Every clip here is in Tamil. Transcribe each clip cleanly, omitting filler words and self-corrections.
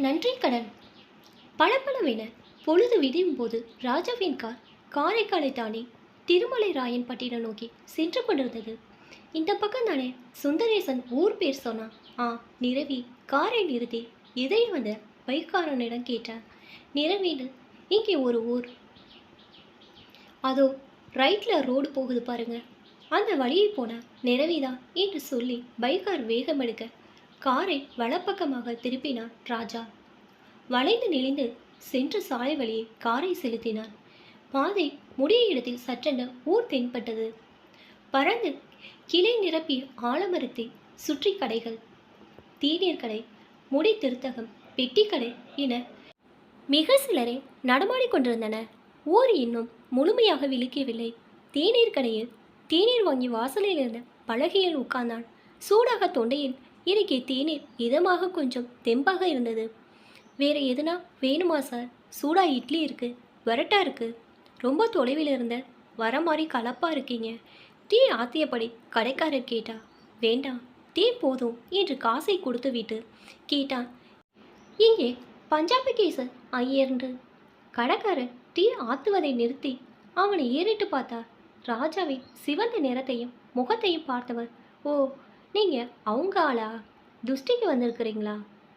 நன்றி கடன். பளபளவென பொழுது விடியும் போது ராஜாவின் காரைக்காலை தாண்டி திருமலை ராயன் பட்டினம் நோக்கி சென்று கொண்டிருந்தது. இந்த பக்கம் தானே சுந்தரேசன் ஊர் பேர் சொன்னான். நிரவி காரை நிறுத்தி எதிரே வந்த பைக்காரனிடம் கேட்டார். நிரவின்னு இங்கே ஒரு ஊர், அதோ ரைட்ல ரோடு போகுது பாருங்க, அந்த வழியை போனா நிரவிதான் என்று சொல்லி பைக்கார் வேகம் எடுக்க காரை வலப்பக்கமாக திருப்பினான் ராஜா. வளைந்து நெளிந்து சென்று சாலை வழியை காரை செலுத்தினான். பாதை முடிய இடத்தில் சற்றென ஊர் தென்பட்டது. பறந்து கிளை நிரப்பிய ஆலமரத்தை சுற்றி கடைகள், தீநீர் கடை, முடி திருத்தகம், பெட்டி கடை என மிக சிலரை நடமாடிக்கொண்டிருந்தன. ஊர் இன்னும் முழுமையாக விழிக்கவில்லை. தேநீர் கடையில் தேநீர் வாங்கி வாசலில் இருந்த பலகையில் உட்கார்ந்தான். சூடாக தொண்டையில் இறக்கிய தேநீர் இதமாக கொஞ்சம் தெம்பாக இருந்தது. வேறு எதுனா வேணுமா சார்? சூடா இட்லி இருக்கு, வரட்டா இருக்கு. ரொம்ப தொலைவில் இருந்த வர மாதிரி கலப்பா இருக்கீங்க. டீ ஆத்தியப்படி கடைக்காரர் கேட்டா. வேண்டாம், டீ போதும் என்று காசை கொடுத்து விட்டு கேட்டான். இங்கே பஞ்சாபி கேசர் ஐயர்ன்று. கடைக்காரர் டீ ஆத்துவதை நிறுத்தி அவனை ஏறிட்டு பார்த்தார். ராஜாவின் சிவந்த நிறத்தையும் முகத்தையும் பார்த்தவர், ஓ, நீங்க அவங்க ஆளா? துஷ்டிக்கு வந்திருக்கிறீங்களா?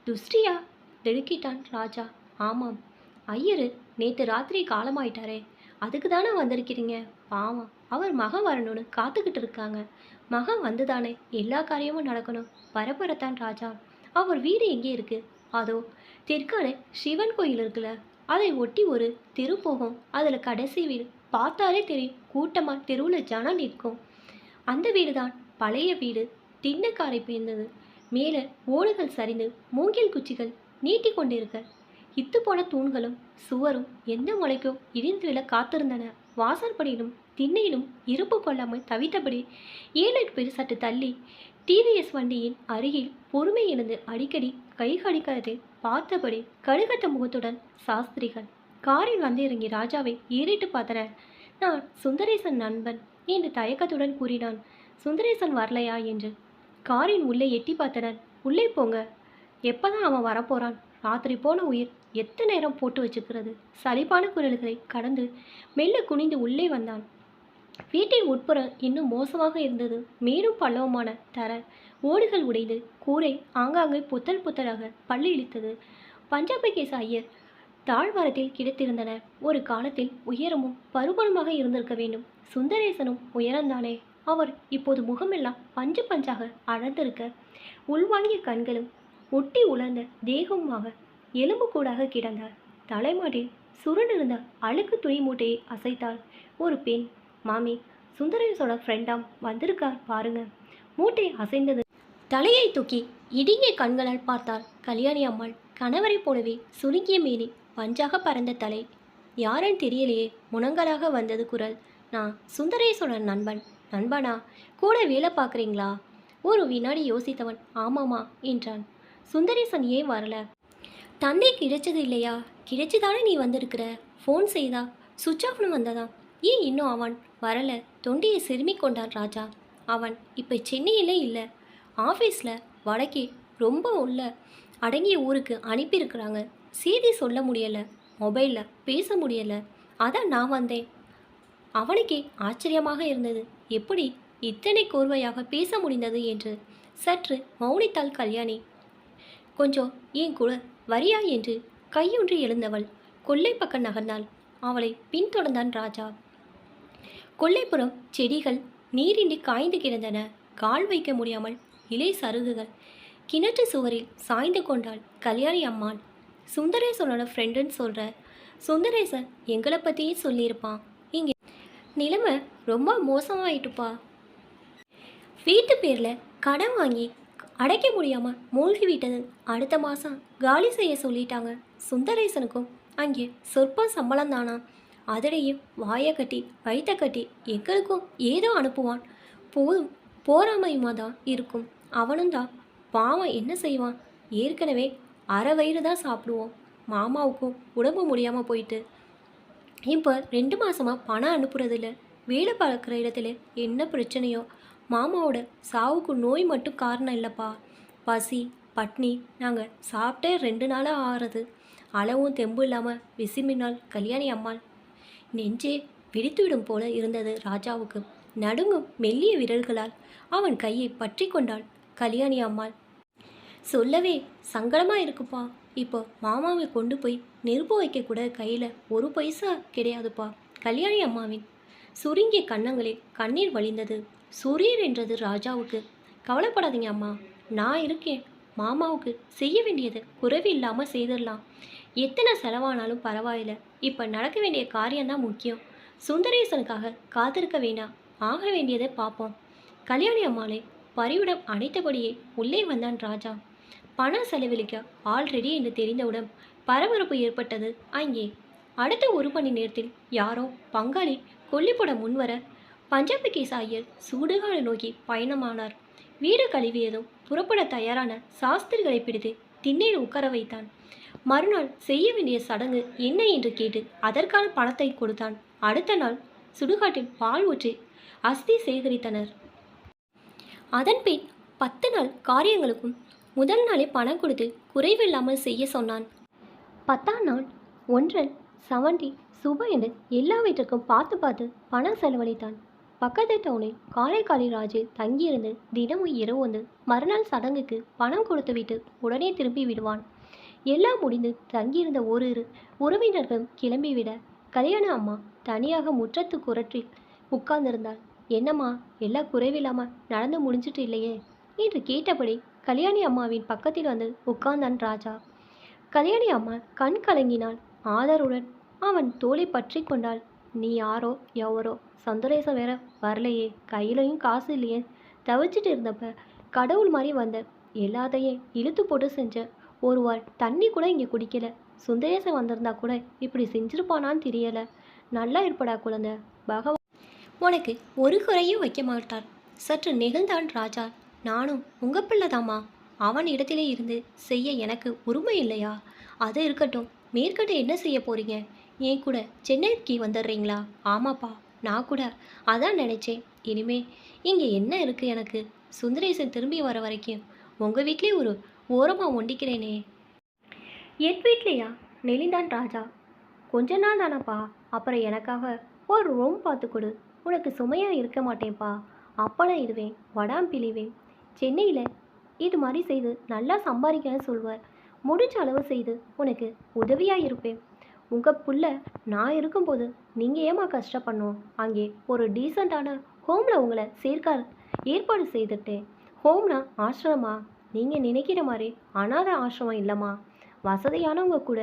துஷ்டியா? திடுக்கிட்டான் ராஜா. ஆமாம், ஐயரு நேற்று ராத்திரி காலமாயிட்டாரே, அதுக்கு தானே வந்திருக்கிறீங்க? பாவம், அவர் மகன் வரணும்னு காத்துக்கிட்டு இருக்காங்க. மகன் வந்துதானே எல்லா காரியமும் நடக்கணும். பரபரத்தான் ராஜா. அவர் வீடு எங்கே இருக்கு? அதோ தெற்கான சிவன் கோயில் இருக்குல்ல, அதை ஒட்டி ஒரு தெரு போகும். அதில் கடைசி வீடு பார்த்தாலே தெரியும். கூட்டமாக தெருவில் ஜனம் நிற்கும். அந்த வீடு தான் பழைய வீடு. திண்ணக்காரை பேர்ந்தது. மேலே ஓடுகள் சரிந்து மூங்கில் குச்சிகள் நீட்டி கொண்டிருக்க இத்துப்போன தூண்களும் சுவரும் எந்த முளைக்கோ இடிந்து விழ காத்திருந்தன. வாசற்படியிலும் திண்ணையிலும் இருப்பு கொள்ளாமல் தவித்தபடி 7-8 பேர் சற்று தள்ளி டிவிஎஸ் வண்டியின் அருகில் பொறுமை இழந்து அடிக்கடி கை கடிக்காததை பார்த்தபடி கடுகட்ட முகத்துடன் சாஸ்திரிகள் காரில் வந்து இறங்கி ராஜாவை ஏறிட்டு பார்த்தனர். நான் சுந்தரேசன் நண்பன் என்று தயக்கத்துடன் கூறினான். சுந்தரேசன் வரலையா என்று காரின் உள்ளே எட்டி பார்த்தனர். உள்ளே போங்க, எப்போதான் அவன் வரப்போறான்? ராத்திரி போன உயிர் எத்தனை நேரம் போட்டு வச்சுக்கிறது? சலிப்பான குரல்களை கடந்து மெல்ல குனிந்து உள்ளே வந்தான். வீட்டின் உட்புறம் இன்னும் மோசமாக இருந்தது. மேலும் பள்ளவமான தர, ஓடுகள் உடைந்து கூரை ஆங்காங்கே புத்தல் புத்தலாக பள்ளி இழித்தது. பஞ்சாபி கேச ஐயர் தாழ்வாரத்தில் கிடைத்திருந்தனர். ஒரு காலத்தில் உயரமும் பருமனுமாக இருந்திருக்க வேண்டும். சுந்தரேசனும் உயரந்தானே. அவர் இப்போது முகமெல்லாம் பஞ்சு பஞ்சாக அடர்ந்திருக்க, உள்வாங்கிய கண்களும் ஒட்டி உலர்ந்த தேகமாக எலும்பு கூடாக கிடந்தார். தலைமாட்டில் சுருண்டிருந்த அழுக்கு துணி மூட்டையை அசைத்தாள் ஒரு பெண். மாமி, சுந்தரேசோட ஃப்ரெண்டாம் வந்திருக்கார் பாருங்க. மூட்டை அசைந்தது. தலையை தூக்கி இடுங்கிய கண்களால் பார்த்தாள் கல்யாணி அம்மாள். கணவரை போலவே சுருங்கிய மேனி, பஞ்சாக பறந்த தலை. யாருன்னு தெரியலையே. முனங்கலாக வந்தது குரல். நான் சுந்தரேசோட நண்பன். நண்பனா? கூட வேலை பார்க்குறீங்களா? ஒரு வினாடி யோசித்தவன் ஆமாமா என்றான். சுந்தரேசன் ஏன் வரல? தந்தை கிடைச்சது இல்லையா? கிடைச்சுதானே நீ வந்திருக்கிற. ஃபோன் செய்தா சுவிட்ச் ஆஃப்னு வந்ததா? ஏன் இன்னும் அவன் வரல? தொண்டையை செருமி கொண்டான் ராஜா. அவன் இப்போ சென்னையிலே இல்லை, ஆஃபீஸில் வடக்கே ரொம்ப உள்ள அடங்கிய ஊருக்கு அனுப்பியிருக்கிறாங்க. செய்தி சொல்ல முடியலை, மொபைலில் பேச முடியலை. அதான் நான் வந்தேன். அவனுக்கே ஆச்சரியமாக இருந்தது, எப்படி இத்தனை கோர்வையாக பேச முடிந்தது என்று. சற்று மௌனித்தாள் கல்யாணி. கொஞ்சம் ஏன் கூட வரியா என்று கையொன்று எழுந்தவள் கொல்லை பக்கம் நகர்ந்தாள். அவளை பின்தொடர்ந்தான் ராஜா. கொல்லைப்புறம் செடிகள் நீரின்றி காய்ந்து கிடந்தன. கால் வைக்க முடியாமல் இலை சருகுகள். கிணற்று சுவரில் சாய்ந்து கொண்டாள் கல்யாணி அம்மாள். சுந்தரேசனோட ஃப்ரெண்டுன்னு சொல்கிற. சுந்தரேசன் எங்களை பற்றியே சொல்லியிருப்பான். இங்கே நிலைமை ரொம்ப மோசமாயிட்டுப்பா. வீட்டு பேரில் கடன் வாங்கி அடைக்க முடியாமல் மூழ்கி விட்டது. அடுத்த மாதம் காலி செய்ய சொல்லிட்டாங்க. சுந்தரேசனுக்கும் அங்கே சொற்பம் சம்பளம் தானா. அதிலேயும் வாயை கட்டி வயிற்ற கட்டி எங்களுக்கும் ஏதோ அனுப்புவான். போதும் போராமையுமா தான் இருக்கும். அவனும் தான் பாவம், என்ன செய்வான்? ஏற்கனவே அரை வயிறு தான் சாப்பிடுவோம். மாமாவுக்கும் உடம்பு முடியாமல் போயிட்டு இப்போ 2 மாதமாக பணம் அனுப்புறதில்ல. வேலை பார்க்குற இடத்துல என்ன பிரச்சனையோ. மாமாவோட சாவுக்கு நோய் மட்டும் காரணம் இல்லைப்பா. பசி பட்னி. நாங்கள் சாப்பிட்டே 2 நாளாக ஆறுது. அளவும் தெம்பு இல்லாமல் விசிமினால் கல்யாணி அம்மாள். நெஞ்சே வெடித்துவிடும் போல இருந்தது ராஜாவுக்கு. நடுங்கும் மெல்லிய விரல்களால் அவன் கையை பற்றி கொண்டாள் கல்யாணி அம்மாள். சொல்லவே சங்கடமாக இருக்குப்பா. இப்போ மாமாவை கொண்டு போய் நெருப்பு வைக்க கூட கையில் 1 பைசா கிடையாதுப்பா. கல்யாணி அம்மாவின் சுருங்கிய கன்னங்களில் கண்ணீர் வழிந்தது. சுரீர் என்றது ராஜாவுக்கு. கவலைப்படாதீங்க அம்மா, நான் இருக்கேன். மாமாவுக்கு செய்ய வேண்டியது குறைவு இல்லாமல் செய்திடலாம். எத்தனை செலவானாலும் பரவாயில்ல. இப்போ நடக்க வேண்டிய காரியம்தான் முக்கியம். சுந்தரேசனுக்காக காத்திருக்க வேண்டாம். ஆக வேண்டியதை பார்ப்போம். கல்யாணி அம்மாளை பரிவுடன் அணைத்தபடியே உள்ளே வந்தான் ராஜா. பணம் செலவழிக்க ஆல்ரெடி என்று தெரிந்தவுடன் பரபரப்பு ஏற்பட்டது அங்கே. அடுத்த 1 மணி நேரத்தில் யாரோ பங்காளி கொல்லிப்பட முன்வர பஞ்சாபி கேஸ் ஐயர் சுடுகாடு நோக்கி பயணமானார். வீடு கழுவியதும் புறப்பட தயாரான சாஸ்திரிகளை பிடித்து திண்ணையில் உட்கார வைத்தான். மறுநாள் செய்ய வேண்டிய சடங்கு என்ன என்று கேட்டு அதற்கான பணத்தை கொடுத்தான். அடுத்த நாள் சுடுகாட்டில் பால் ஊற்றி அஸ்தி சேகரித்தனர். அதன்பின் 10 நாள் காரியங்களுக்கும் முதல் நாளே பணம் கொடுத்து குறைவில்லாமல் செய்ய சொன்னான். 10ஆம் நாள் ஒன்றன் 70 சுப என்று எல்லாவற்றுக்கும் பார்த்து பணம் செலவழித்தான். பக்கத்து டவுனில் காரைக்காலில் ராஜு தங்கியிருந்து தினமும் இரவு வந்து மறுநாள் சடங்குக்கு பணம் கொடுத்துவிட்டு உடனே திரும்பி விடுவான். எல்லாம் முடிந்து தங்கியிருந்த ஓரிரு உறவினர்களும் கிளம்பிவிட கல்யாண அம்மா தனியாக முற்றத்து குரற்றில் உட்கார்ந்திருந்தாள். என்னம்மா, எல்லாம் குறைவில்லாமல் நடந்து முடிஞ்சிட்டு இல்லையே என்று கேட்டபடி கல்யாணி அம்மாவின் பக்கத்தில் வந்து உட்கார்ந்தான் ராஜா. கல்யாணி அம்மா கண் கலங்கினாள். ஆதருடன் அவன் தோளை பற்றி கொண்டாள். நீ யாரோ எவரோ, சந்தோஷம் வேற வரலையே, கையிலையும் காசு இல்லையே, தவிச்சிட்டு இருந்தப்ப கடவுள் மாதிரி வந்த, எல்லாத்தையும் இழுத்து போட்டு செஞ்ச, ஒரு வாள் தண்ணி கூட இங்கே குடிக்கல. சுந்தரேசன் வந்திருந்தா கூட இப்படி செஞ்சிருப்பானான்னு தெரியல. நல்லா இருப்படா குழந்தை, பகவான் உனக்கு ஒரு குறையும் வைக்க மாட்டார். சற்று நெகிழ்ந்தான் ராஜா. நானும் உங்கள் பிள்ளைதாம்மா. அவன் இடத்திலே இருந்து செய்ய எனக்கு உரிமை இல்லையா? அது இருக்கட்டும், மேற்கட்டு என்ன செய்ய போறீங்க? ஏன் கூட சென்னைக்கு வந்துடுறீங்களா? ஆமாப்பா, நான் கூட அதான் நினச்சேன். இனிமே இங்கே என்ன இருக்குது எனக்கு? சுந்தரேசன் திரும்பி வர வரைக்கும் உங்கள் வீட்லேயே ஒரு ஓரமாக ஒண்டிக்கிறேனே. என் வீட்லையா? நெளிந்தான் ராஜா. கொஞ்ச நாள் தானப்பா, அப்புறம் எனக்காக ஒரு ரூம் பார்த்து கொடு. உனக்கு சுமையாக இருக்க மாட்டேன்ப்பா. அப்பளம் இடுவேன், வடாம் பிழிவேன். சென்னையில் இது மாதிரி செய்து நல்லா சம்பாதிக்கன்னு சொல்வார். முடிஞ்ச அளவு செய்து உனக்கு உதவியாக இருப்பேன். உங்கள் புள்ள நான் இருக்கும்போது நீங்கள் ஏமா கஷ்டப்படணும்? அங்கே ஒரு டீசெண்டான ஹோமில் உங்களை சேர்க்க ஏற்பாடு செய்துட்டேன். ஹோம்னா ஆசிரமா? நீங்கள் நினைக்கிற மாதிரி அனாதை ஆசிரமம் இல்லைம்மா. வசதியானவங்க கூட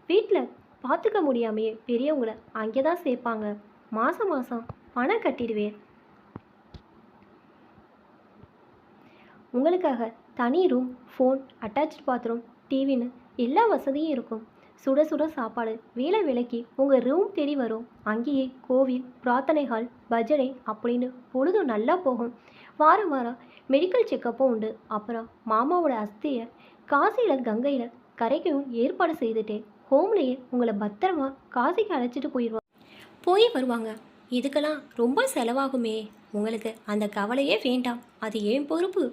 வீட்டில் பார்த்துக்க முடியாமையே பெரியவங்களை அங்கே தான் சேர்ப்பாங்க. மாதம் மாதம் பணம் கட்டிடுவேன். உங்களுக்காக தனி ரூம், ஃபோன், அட்டாச்சு பாத்ரூம், டிவின்னு எல்லா வசதியும் இருக்கும். சுட சுட சாப்பாடு வேலை வேலைக்கு உங்கள் ரூம் தேடி வரும். அங்கேயே கோவில், பிரார்த்தனை ஹால், பஜனை அப்படின்னு பொழுதும் நல்லா போகும். வாரம் வாரம் மெடிக்கல் செக்கப்பும் உண்டு. அப்புறம் மாமாவோட அஸ்தியை காசியில் கங்கையில் கரைக்கவும் ஏற்பாடு செய்துட்டேன். ஹோம்லேயே உங்களை பத்திரமா காசிக்கு அழைச்சிட்டு போய் வருவாங்க. இதுக்கெல்லாம் ரொம்ப செலவாகுமே. உங்களுக்கு அந்த கவலையே வேண்டாம், அது ஏன் பொறுப்பு.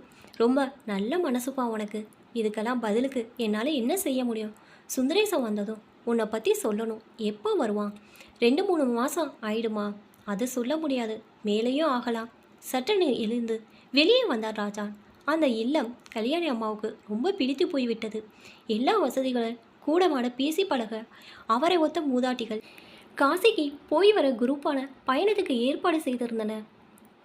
ரொம்ப நல்ல மனசுப்பா உனக்கு. இதுக்கெல்லாம் பதிலுக்கு என்னால் என்ன செய்ய முடியும்? சுந்தரேசன் வந்ததும் உன்னை பற்றி சொல்லணும். எப்போ வருவான்? 2-3 மாதம் ஆயிடுமா? அது சொல்ல முடியாது, மேலேயும் ஆகலாம். சட்டென்று எழுந்து வெளியே வந்தார் ராஜா. அந்த இல்லம் கல்யாணி அம்மாவுக்கு ரொம்ப பிடித்து போய்விட்டது. எல்லா வசதிகளும் கூடமாட பேசி பழக அவரை ஒத்த மூதாட்டிகள் காசிக்கு போய் வர குரூப்பான பயணத்துக்கு ஏற்பாடு செய்திருந்தன.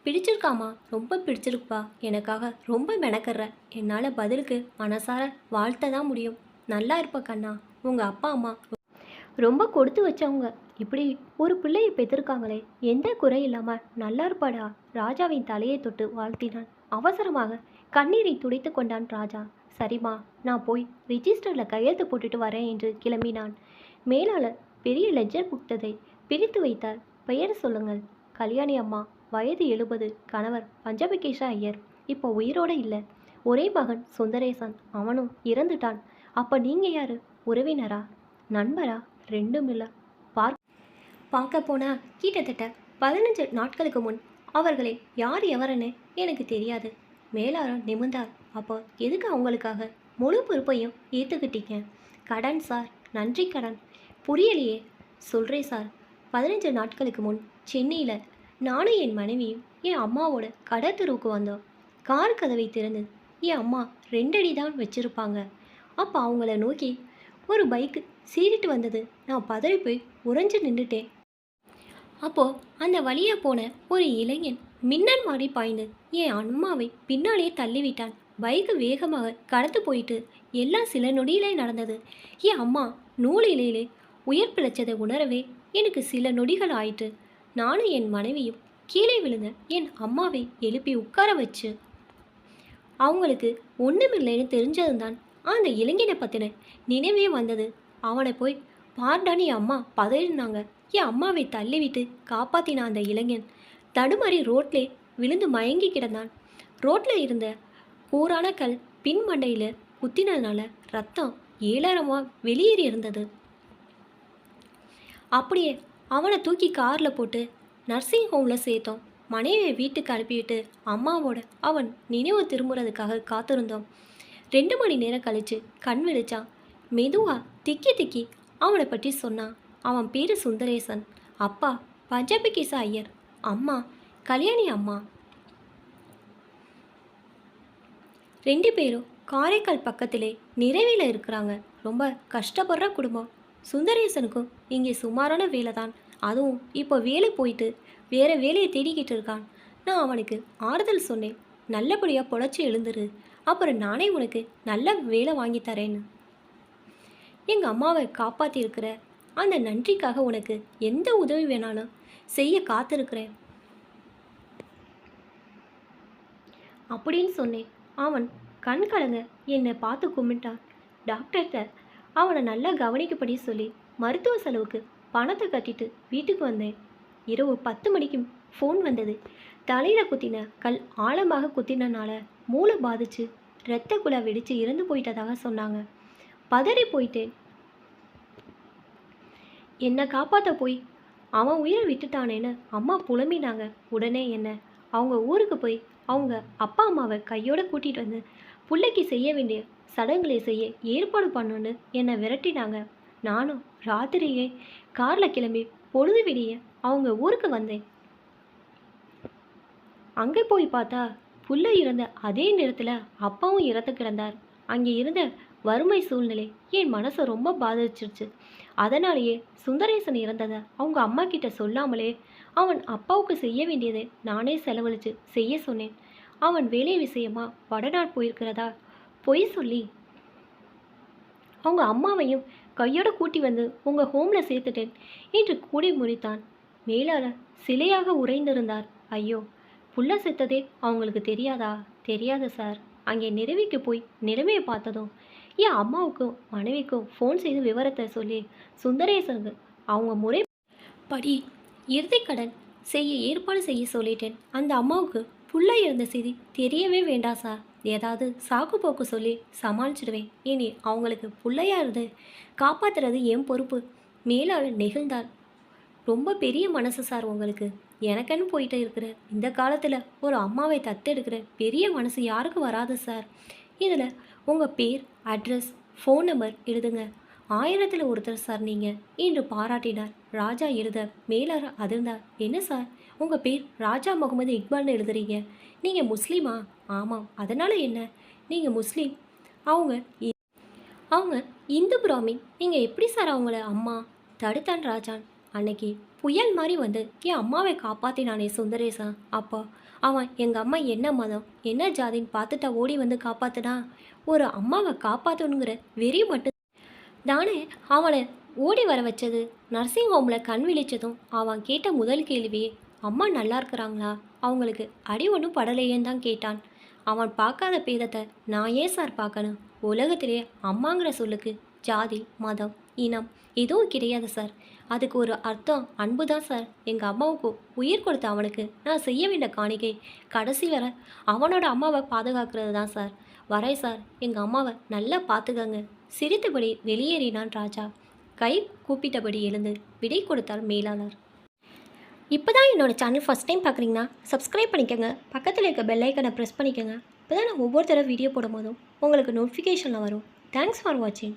பிடிச்சிருக்காமா? ரொம்ப பிடிச்சிருக்குப்பா. எனக்காக ரொம்ப மெனக்கற. என்னால் பதிலுக்கு மனசார வாழ்த்த தான் முடியும். நல்லா இருப்ப கண்ணா. உங்கள் அப்பா அம்மா ரொம்ப கொடுத்து வச்சவங்க. இப்படி ஒரு பிள்ளையை பெற்றிருக்காங்களே, எந்த குறை இல்லாமல் நல்லா இருப்பாடா. ராஜாவின் தலையை தொட்டு வாழ்த்தினான். அவசரமாக கண்ணீரை துடைத்து கொண்டான் ராஜா. சரிம்மா, நான் போய் ரிஜிஸ்டரில் கையெழுத்து போட்டுட்டு வரேன் என்று கிளம்பினான். மேலாளர் பெரிய லெஜர் புத்தகத்தை பிரித்து வைத்தார். பெயர் சொல்லுங்கள். கல்யாணி அம்மா, வயது 70, கணவர் பஞ்சபிகேஷா ஐயர். இப்போ உயிரோடு இல்லை. ஒரே மகன் சுந்தரேசன், அவனும் இறந்துட்டான். அப்போ நீங்கள் யார்? உறவினரா, நண்பரா? ரெண்டும் இல்லை. பார்க்க போனால் கிட்டத்தட்ட 15 நாட்களுக்கு முன் அவர்களை யார் எவருன்னு எனக்கு தெரியாது. மேலாளர் நிமிர்ந்தார். அப்போ எதுக்கு அவங்களுக்காக முழு பொறுப்பையும் ஏற்றுக்கிட்டீங்க. கடன் சார், நன்றி கடன். புரியலையே. சொல்கிறேன் சார். 15 நாட்களுக்கு முன் சென்னையில் நானும் என் மனைவியும் என் அம்மாவோட கடை தெருவுக்கு வந்தோம். கார் கதவை திறந்து என் அம்மா 2 அடி தான் வச்சுருப்பாங்க. அப்போ அவங்கள நோக்கி ஒரு பைக்கு சீறிட்டு வந்தது. நான் பதறி போய் உறைஞ்சு நின்றுட்டேன். அப்போது அந்த வழியாக போன ஒரு இளைஞன் மின்னல் மாதிரி பாய்ந்து என் அம்மாவை பின்னாலே தள்ளிவிட்டான். பைக்கு வேகமாக கடந்து போயிட்டு எல்லாம் சில நொடியிலே நடந்தது. என் அம்மா நூலிலே உயிர் பிழைச்சதை உணரவே எனக்கு சில நொடிகள் ஆயிற்று. நானும் என் மனைவியும் கீழே விழுந்த என் அம்மாவை எழுப்பி உட்கார வச்சு அவங்களுக்கு ஒன்றுமில்லைன்னு தெரிஞ்சது தான் அந்த இளைஞனை பற்றின நினைவே வந்தது. அவனை போய் பார்டான்னு என் அம்மா பதறினாங்க. என் அம்மாவை தள்ளிவிட்டு காப்பாற்றின அந்த இளைஞன் தடுமாறி ரோட்லே விழுந்து மயங்கி கிடந்தான். ரோட்டில் இருந்த கூரான கல் பின் மண்டையில் குத்தினதுனால ரத்தம் ஏழரமாக வெளியேறி இருந்தது. அப்படியே அவனை தூக்கி காரில் போட்டு நர்சிங் ஹோமில் சேர்த்தோம். மனைவியை வீட்டுக்கு அனுப்பிவிட்டு அம்மாவோட அவன் நினைவு திரும்புறதுக்காக காத்திருந்தோம். 2 மணி நேரம் கழித்து கண் விழிச்சான். மெதுவாக திக்கி திக்கி அவனை பற்றி சொன்னான். அவன் பேர் சுந்தரேசன். அப்பா பஞ்சாபி கேசா ஐயர், அம்மா கல்யாணி அம்மா. 2 பேரும் காரைக்கால் பக்கத்திலே நிறைவில் இருக்கிறாங்க. ரொம்ப கஷ்டப்படுற குடும்பம். சுந்தரேசனுக்கும் இங்கே சுமாரான வேலை தான். அதுவும் இப்போ வேலை போயிட்டு வேறு வேலையை தேடிக்கிட்டு இருக்கான். நான் அவனுக்கு ஆறுதல் சொன்னேன். நல்லபடியாக பொழைச்சி எழுந்துரு, அப்புறம் நானே உனக்கு நல்ல வேலை வாங்கி தரேன்னு. எங்கள் அம்மாவை காப்பாற்றிருக்கிற அந்த நன்றிக்காக உனக்கு எந்த உதவி வேணாலும் செய்ய காத்திருக்கிறேன் அப்படின்னு சொன்னேன். அவன் கண் கலங்க என்னை பார்த்து கும்பிட்டான். டாக்டர்கிட்ட அவனை நல்லா கவனிக்கப்படி சொல்லி மருத்துவ செலவுக்கு பணத்தை கட்டிட்டு வீட்டுக்கு வந்தேன். இரவு 10 மணிக்கு ஃபோன் வந்தது. தலையில் குத்தின கல் ஆழமாக குத்தினால மூளை பாதிச்சு இரத்த குழா வெடித்து இறந்து போயிட்டதாக சொன்னாங்க. பதறி போயிட்டேன். என்னை காப்பாற்ற போய் அவன் உயிரை விட்டுட்டானேன்னு அம்மா புலம்பினாங்க. உடனே என்ன அவங்க ஊருக்கு போய் அவங்க அப்பா அம்மாவை கையோடு கூட்டிகிட்டு வந்து பிள்ளைக்கு செய்ய வேண்டிய சடங்குகளை செய்ய ஏற்பாடு பண்ணுன்னு என்னை விரட்டினாங்க. நானும் ராத்திரியே காரில் கிளம்பி பொழுது விடிய அவங்க ஊருக்கு வந்தேன். அங்கே போய் பார்த்தா புள்ள இறந்த அதே நேரத்தில் அப்பாவும் இறந்து கிடந்தார். அங்கே இருந்த வறுமை சூழ்நிலை என் மனசை ரொம்ப பாதிச்சிருச்சு. அதனாலேயே சுந்தரேசன் இறந்ததை அவங்க அம்மா கிட்ட சொல்லாமலே அவன் அப்பாவுக்கு செய்ய வேண்டியதை நானே செலவழித்து செய்ய சொன்னேன். அவன் வேலை விஷயமா வடநாடு போயிருக்கிறதா பொய் சொல்லி அவங்க அம்மாவையும் கையோட கூட்டி வந்து உங்கள் ஹோமில் சேர்த்துட்டேன் என்று கூடி முடித்தான். மேலாளர் சிலையாக உறைந்திருந்தார். ஐயோ, புள்ள செத்ததே அவங்களுக்கு தெரியாதா? தெரியாது சார். அங்கே நிறவிக்கு போய் நிலைமையை பார்த்ததும் என் அம்மாவுக்கும் மனைவிக்கும் ஃபோன் செய்து விவரத்தை சொல்லி சுந்தரேசனுக்கு அவங்க முறைப்படி இறுதிக்கடன் செய்ய ஏற்பாடு செய்ய சொல்லிட்டேன். அந்த அம்மாவுக்கு புள்ள இருந்த செய்தி தெரியவே வேண்டாம் சார். ஏதாவது சாக்கு போக்கு சொல்லி சமாளிச்சிடுவேன். இனி அவங்களுக்கு பிள்ளையா இருந்து காப்பாற்றுறது என் பொறுப்பு. மேலாளர் நெகிழ்ந்தார். ரொம்ப பெரிய மனசு சார் உங்களுக்கு. எனக்குன்னு போயிட்டு இருக்கிற இந்த காலத்தில் ஒரு அம்மாவை தத்தெடுக்கிற பெரிய மனசு யாருக்கு வராது சார். இதில் உங்கள் பேர், அட்ரஸ், ஃபோன் நம்பர் எழுதுங்க. 1000ல் ஒருத்தர் சார் நீங்கள் என்று பாராட்டினார். ராஜா எழுத மேலாளர் அதிர்ந்தார். என்ன சார், உங்கள் பேர் ராஜா முகமது இக்பால்னு எழுதுறீங்க. நீங்கள் முஸ்லீமா? ஆமாம். அதனால் என்ன? நீங்கள் முஸ்லீம், அவங்க இந்து பிராமின். நீங்கள் எப்படி சார் அவங்கள அம்மா? தடுத்தான் ராஜான். அன்னைக்கு புயல் மாதிரி வந்து என் அம்மாவை காப்பாற்றினானே சுந்தரேசன். அப்போ அவன் எங்கள் அம்மா என்ன மதம் என்ன ஜாதின்னு பார்த்துட்டா ஓடி வந்து காப்பாற்றினா? ஒரு அம்மாவை காப்பாற்றணுங்கிற வெறி மட்டும் தானே அவனை ஓடி வர வச்சது. நர்சிங் ஹோமில் கண் விழிச்சதும் அவன் கேட்ட முதல் கேள்வியே அம்மா நல்லா இருக்கிறாங்களா, அவங்களுக்கு அடி ஒன்றும் படலையேன்னு தான் கேட்டான். அவன் பார்க்காத பேதத்தை நான் ஏன் சார் பார்க்கணும்? உலகத்திலே அம்மாங்கிற சொல்லுக்கு ஜாதி, மதம், இனம் எதுவும் கிடையாது சார். அதுக்கு ஒரு அர்த்தம் அன்பு தான் சார். எங்கள் அம்மாவுக்கு உயிர் கொடுத்த அவனுக்கு நான் செய்ய வேண்டிய காணிக்கை கடைசி வர அவனோட அம்மாவை பாதுகாக்கிறது தான் சார். வரேன் சார், எங்கள் அம்மாவை நல்லா பார்த்துக்கங்க. சிரித்தபடி வெளியேறினான் ராஜா. கை கூப்பிட்டபடி எழுந்து விடை கொடுத்தார் மேலாளர். இப்போ தான் என்னோடய சேனல் ஃபஸ்ட் டைம் பார்க்குறீங்கன்னா சப்ஸ்கிரைப் பண்ணிக்கோங்க. பக்கத்தில் இருக்க பெல் ஐக்கனை ப்ரெஸ் பண்ணிக்கோங்க. இப்போ தான் நான் ஒவ்வொரு தடவை வீடியோ போடும் போதும் உங்களுக்கு நோட்டிஃபிகேஷனில் வரும். தேங்க்ஸ் ஃபார் வாட்சிங்.